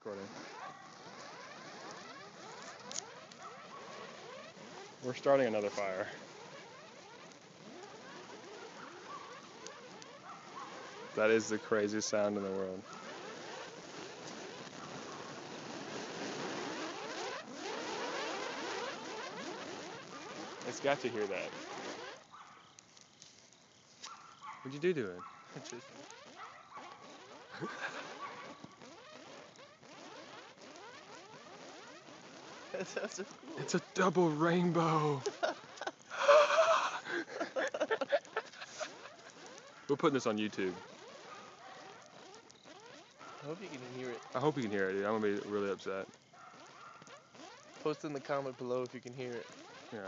recording. We're starting another fire. That is the craziest sound in the world. It's got to hear that. What'd you do to it? That sounds so cool. It's a double rainbow. We're putting this on YouTube. I hope you can hear it. I hope you can hear it, dude. I'm gonna be really upset. Post in the comment below if you can hear it. Yeah.